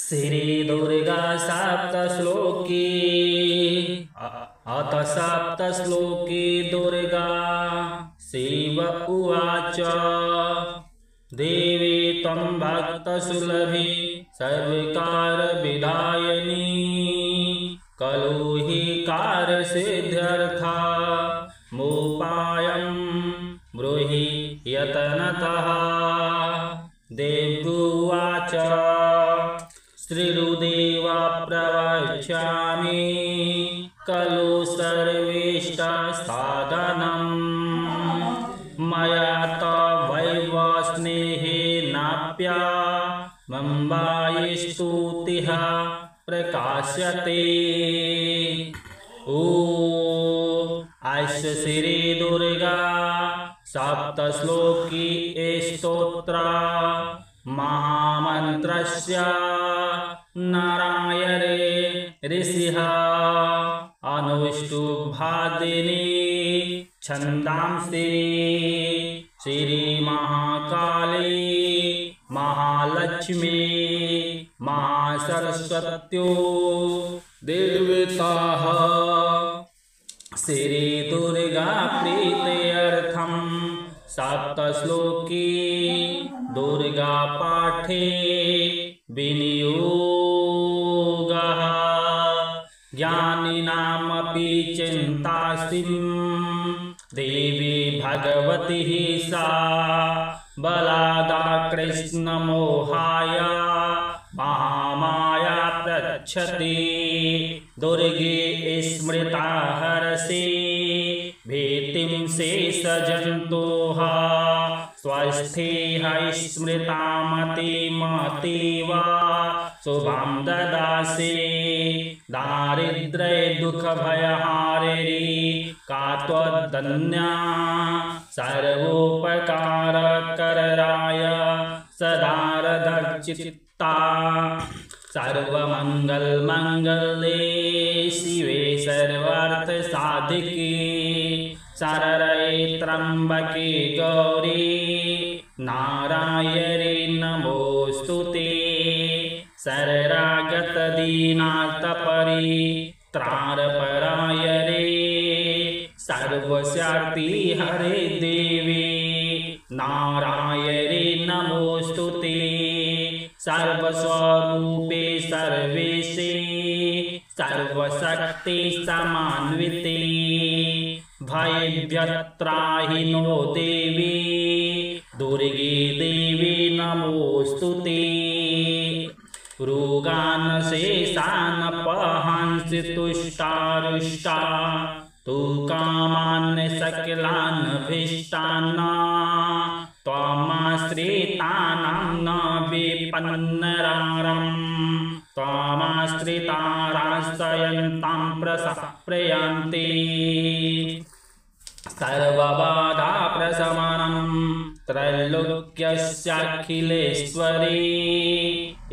श्री दुर्गा सप्तश्लोकी अथ सप्तश्लोकी दुर्गा शिव उवाच देवी त्वं भक्तसुलभे सर्वकारविधायिनी खलु हि कार्यसिद्ध्यर्था मोपायं ब्रूहि यतनतः देव्युवाच श्रीरुदेवा प्रवक्ष्यामि खलु सर्वेष्टसाधनम् मया तवैव स्नेहेनाप्यमम्बायस्तुतिः प्रकाश्यते अस्य श्री दुर्गा सप्तश्लोकी स्तोत्र महामन्त्रस्य नारायणे ऋषिः अनुष्टुप्भादिनी छन्दांसि श्रीमहाकाली महालक्ष्मी महासरस्वत्यो देवताः श्री दुर्गा प्रीत्यर्थं सप्तश्लोकी दुर्गा पाठे विनियोगः ज्ञानिनामपि चिन्तासिं देवी भगवती सा बलादा कृष्णमोहाय महामाया प्रच्छति दुर्गे स्मृता हरसि भीतिं शेषजन्तोः स्वस्थेह स्मृता मतिमतीव शुभां ददासि दारिद्र्य दुःखभयहारिणी का त्वदन्या सर्वोपकारकराय सदारदचित्ता सर्वमङ्गलमङ्गले शिवे सर्वार्थसाधिके शरण्ये त्र्यम्बके गौरी नारायणे नमोऽस्तुते शरणागतदीनार्तपरित्राणपरायणे सर्वशक्ति हरे देवी नारायणे नमोऽस्तुते सर्वस्वरूपे सर्वेशे सर्वशक्ति समान्विते भयभ्यत्राहि नो देवी दुर्गे देवी नमोऽस्तुते रोगान् शेषान् पहांसि तुष्टारुष्टा तु कामान् सकलान् भीष्टान् त्वमाश्रितानां न विपन्नरारम् त्वमाश्रिताराश्रयन्तां प्रयान्ति सर्वबाधा प्रशमनं त्रैलोक्यस्याखिलेश्वरी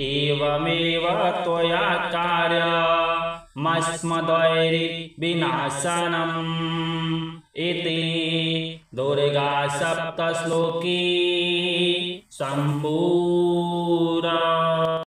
एवमेव त्वया कार्यमस्मद्वैरिविनाशनम् इति दुर्गा सप्तश्लोकी सम्पूर्णा।